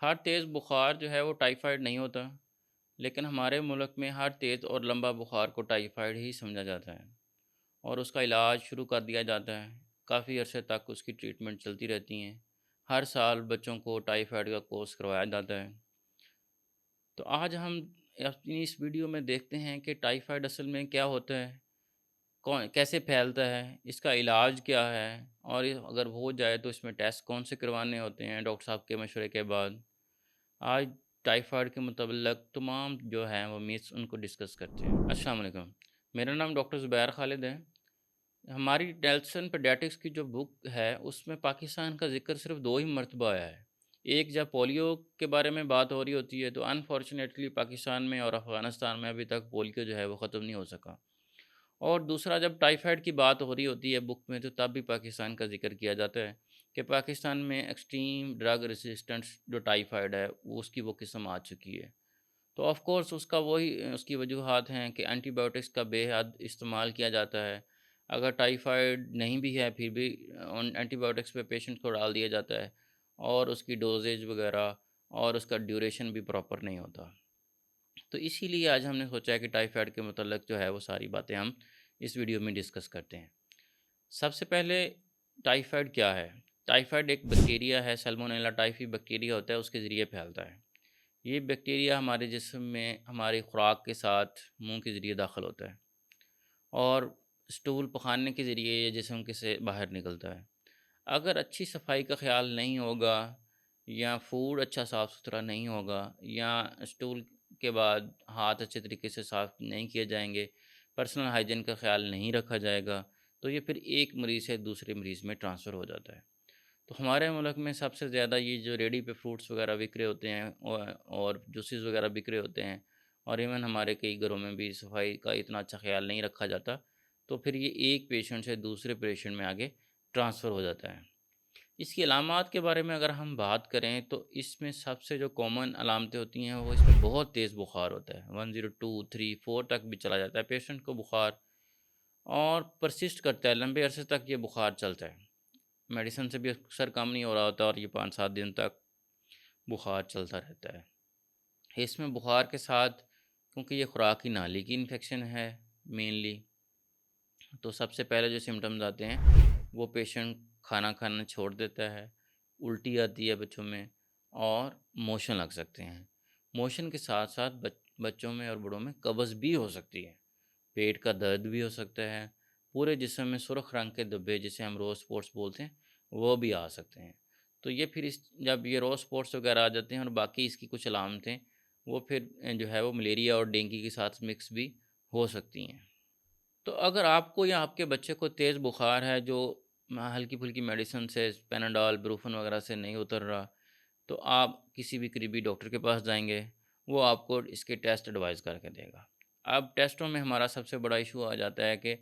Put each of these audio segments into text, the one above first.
ہر تیز بخار جو ہے وہ ٹائیفائڈ نہیں ہوتا، لیکن ہمارے ملک میں ہر تیز اور لمبا بخار کو ٹائیفائڈ ہی سمجھا جاتا ہے اور اس کا علاج شروع کر دیا جاتا ہے۔ کافی عرصے تک اس کی ٹریٹمنٹ چلتی رہتی ہیں۔ ہر سال بچوں کو ٹائیفائڈ کا کورس کروایا جاتا ہے۔ تو آج ہم اپنی اس ویڈیو میں دیکھتے ہیں کہ ٹائیفائڈ اصل میں کیا ہوتا ہے، کون کیسے پھیلتا ہے، اس کا علاج کیا ہے، اور اگر ہو جائے تو اس میں ٹیسٹ کون سے کروانے ہوتے ہیں ڈاکٹر صاحب کے مشورے کے بعد۔ آج ٹائیفائڈ کے متعلق تمام جو ہیں وہ میتھس ان کو ڈسکس کرتے ہیں۔ السلام علیکم، میرا نام ڈاکٹر زبیر خالد ہے۔ ہماری نیلسن پیڈیاٹرکس کی جو بک ہے اس میں پاکستان کا ذکر صرف 2 ہی مرتبہ آیا ہے۔ ایک جب پولیو کے بارے میں بات ہو رہی ہوتی ہے تو انفارچونیٹلی پاکستان میں اور افغانستان میں ابھی تک پولیو جو ہے وہ ختم نہیں ہو سکا، اور دوسرا جب ٹائیفائڈ کی بات ہو رہی ہوتی ہے بک میں تو تب بھی پاکستان کا ذکر کیا جاتا ہے کہ پاکستان میں ایکسٹریم ڈرگ ریزسٹنس جو ٹائیفائڈ ہے وہ قسم آ چکی ہے۔ تو آف کورس اس کی وجوہات ہیں کہ اینٹی بایوٹکس کا بے حد استعمال کیا جاتا ہے۔ اگر ٹائیفائڈ نہیں بھی ہے پھر بھی ان اینٹی بایوٹکس پہ پیشنٹ کو ڈال دیا جاتا ہے، اور اس کی ڈوزیج وغیرہ اور اس کا ڈیوریشن بھی پراپر نہیں ہوتا۔ تو اسی لیے آج ہم نے سوچا ہے کہ ٹائیفائڈ کے متعلق جو ہے وہ ساری باتیں ہم اس ویڈیو میں ڈسکس کرتے ہیں۔ سب سے پہلے ٹائیفائڈ کیا ہے؟ ٹائیفائڈ ایک بیکٹیریا ہے، سیلمونیلا ٹائفی بیکٹیریا ہوتا ہے، اس کے ذریعے پھیلتا ہے۔ یہ بیکٹیریا ہمارے جسم میں ہماری خوراک کے ساتھ منہ کے ذریعے داخل ہوتا ہے اور اسٹول پخانے کے ذریعے یہ جسم کے سے باہر نکلتا ہے۔ اگر اچھی صفائی کا خیال نہیں ہوگا یا فوڈ اچھا صاف ستھرا نہیں ہوگا یا اسٹول کے بعد ہاتھ اچھے طریقے سے صاف نہیں کیے جائیں گے، پرسنل ہائیجین کا خیال نہیں رکھا جائے گا، تو یہ پھر ایک مریض سے دوسرے مریض میں ٹرانسفر ہو جاتا ہے۔ تو ہمارے ملک میں سب سے زیادہ یہ جو ریڈی پہ فروٹس وغیرہ بک رہے ہوتے ہیں اور جوسز وغیرہ بک رہے ہوتے ہیں، اور ایون ہمارے کئی گھروں میں بھی صفائی کا اتنا اچھا خیال نہیں رکھا جاتا، تو پھر یہ ایک پیشنٹ سے دوسرے پیشنٹ میں آگے ٹرانسفر ہو جاتا ہے۔ اس کی علامات کے بارے میں اگر ہم بات کریں تو اس میں سب سے جو کامن علامتیں ہوتی ہیں وہ اس میں بہت تیز بخار ہوتا ہے، 102 3 4 تک بھی چلا جاتا ہے پیشنٹ کو بخار، اور پرسسٹ کرتا ہے، لمبے عرصے تک یہ بخار چلتا ہے۔ میڈیسن سے بھی اکثر کم نہیں ہو رہا ہوتا اور یہ 5 7 دن تک بخار چلتا رہتا ہے۔ اس میں بخار کے ساتھ کیونکہ یہ خوراک کی نالی کی انفیکشن ہے مینلی، تو سب سے پہلے جو سمٹمز آتے ہیں وہ پیشنٹ کھانا کھانا چھوڑ دیتا ہے، الٹی آتی ہے بچوں میں، اور موشن لگ سکتے ہیں۔ موشن کے ساتھ ساتھ بچوں میں اور بڑوں میں قبض بھی ہو سکتی ہے، پیٹ کا درد بھی ہو سکتا ہے، پورے جسم میں سرخ رنگ کے دھبے جسے ہم روز اسپاٹس بولتے ہیں وہ بھی آ سکتے ہیں۔ تو یہ پھر جب یہ روز اسپاٹس وغیرہ آ جاتے ہیں اور باقی اس کی کچھ علامتیں، وہ پھر جو ہے وہ ملیریا اور ڈینگی کے ساتھ مکس بھی ہو سکتی ہیں۔ تو اگر آپ کو یا آپ کے بچے کو تیز بخار ہے جو ہلکی پھلکی میڈیسن سے پیناڈول بروفن وغیرہ سے نہیں اتر رہا، تو آپ کسی بھی قریبی ڈاکٹر کے پاس جائیں گے، وہ آپ کو اس کے ٹیسٹ ایڈوائز کر کے دے گا۔ اب ٹیسٹوں میں ہمارا سب سے بڑا ایشو آ جاتا ہے کہ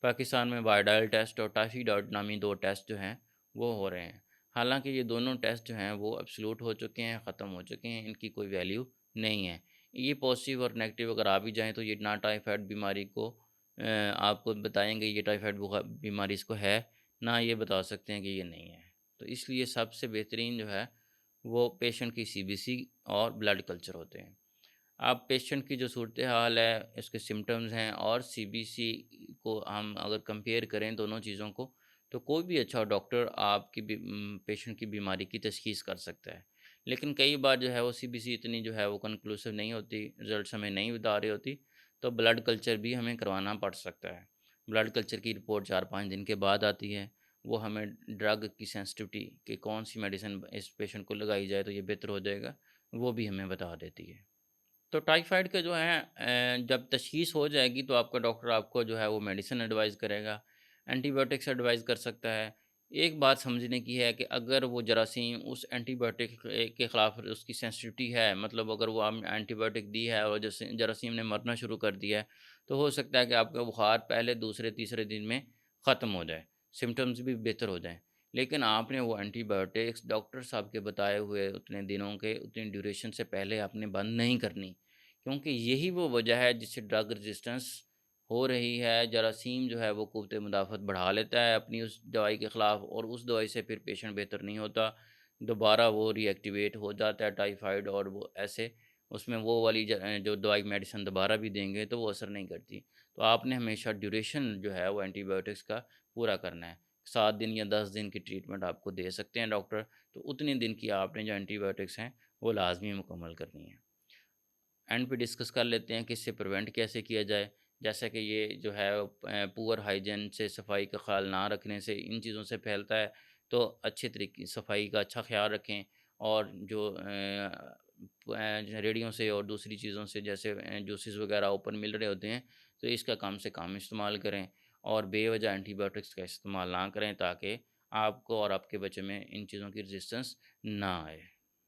پاکستان میں وائڈال ٹیسٹ اور ٹافی ڈاٹ نامی 2 ٹیسٹ جو ہیں وہ ہو رہے ہیں۔ حالانکہ یہ دونوں ٹیسٹ جو ہیں وہ ایبسولوٹ ہو چکے ہیں، ختم ہو چکے ہیں، ان کی کوئی ویلیو نہیں ہے۔ یہ پازیٹیو اور نیگیٹو اگر آ بھی جائیں تو یہ نہ ٹائیفائڈ بیماری کو آپ کو بتائیں گے یہ ٹائیفائڈ بیماری اس کو ہے، نہ یہ بتا سکتے ہیں کہ یہ نہیں ہے۔ تو اس لیے سب سے بہترین جو ہے وہ پیشنٹ کی سی بی سی اور بلڈ کلچر ہوتے ہیں۔ اب پیشنٹ کی جو صورتحال ہے، اس کے سمٹمز ہیں اور سی بی سی کو ہم اگر کمپیئر کریں دونوں چیزوں کو، تو کوئی بھی اچھا ڈاکٹر آپ کی پیشنٹ کی بیماری کی تشخیص کر سکتا ہے۔ لیکن کئی بار جو ہے وہ سی بی سی اتنی جو ہے وہ کنکلوسیو نہیں ہوتی، رزلٹس ہمیں نہیں بتا رہی ہوتی، تو بلڈ کلچر بھی ہمیں کروانا پڑ سکتا ہے۔ بلڈ کلچر کی رپورٹ 4 5 دن کے بعد آتی ہے، وہ ہمیں ڈرگ کی سینسٹیوٹی کہ کون سی میڈیسن اس پیشنٹ کو لگائی جائے تو یہ بہتر ہو جائے گا، وہ بھی ہمیں بتا دیتی ہے۔ تو ٹائیفائڈ کا جو ہے جب تشخیص ہو جائے گی تو آپ کا ڈاکٹر آپ کو جو ہے وہ میڈیسن ایڈوائز کرے گا، اینٹی بایوٹکس ایڈوائز کر سکتا ہے۔ ایک بات سمجھنے کی ہے کہ اگر وہ جراثیم اس اینٹی بایوٹک کے خلاف اس کی سینسٹیوٹی ہے، مطلب اگر وہ اینٹی بایوٹک دی ہے اور جراثیم نے مرنا شروع کر دیا ہے، تو ہو سکتا ہے کہ آپ کا بخار پہلے دوسرے تیسرے دن میں ختم ہو جائے، سمٹمز بھی بہتر ہو جائیں۔ لیکن آپ نے وہ اینٹی بایوٹکس ڈاکٹر صاحب کے بتائے ہوئے اتنے دنوں کے اتنی ڈیوریشن سے پہلے آپ نے بند نہیں کرنی، کیونکہ یہی وہ وجہ ہے جس سے ڈرگ رزسٹنس ہو رہی ہے۔ جراثیم جو ہے وہ قوت مدافعت بڑھا لیتا ہے اپنی اس دوائی کے خلاف، اور اس دوائی سے پھر پیشنٹ بہتر نہیں ہوتا۔ دوبارہ وہ ری ایکٹیویٹ ہو جاتا ہے ٹائیفائڈ، اور وہ ایسے اس میں وہ والی جو دوائی میڈیسن دوبارہ بھی دیں گے تو وہ اثر نہیں کرتی۔ تو آپ نے ہمیشہ ڈیوریشن جو ہے وہ اینٹی بایوٹکس کا پورا کرنا ہے۔ 7 دن یا 10 دن کی ٹریٹمنٹ آپ کو دے سکتے ہیں ڈاکٹر، تو اتنے دن کی آپ نے جو اینٹی بایوٹکس ہیں وہ لازمی مکمل کرنی ہے۔ اینڈ پہ ڈسکس کر لیتے ہیں کہ اس سے پریونٹ کیسے کیا جائے، جیسا کہ یہ جو ہے پور ہائیجین سے، صفائی کا خیال نہ رکھنے سے ان چیزوں سے پھیلتا ہے۔ تو اچھے طریقے صفائی کا اچھا خیال رکھیں، اور جو ریڑیوں سے اور دوسری چیزوں سے جیسے جوسز وغیرہ اوپن مل رہے ہوتے ہیں، تو اس کا کم سے کم استعمال کریں، اور بے وجہ اینٹی بایوٹکس کا استعمال نہ کریں، تاکہ آپ کو اور آپ کے بچے میں ان چیزوں کی رزسٹنس نہ آئے۔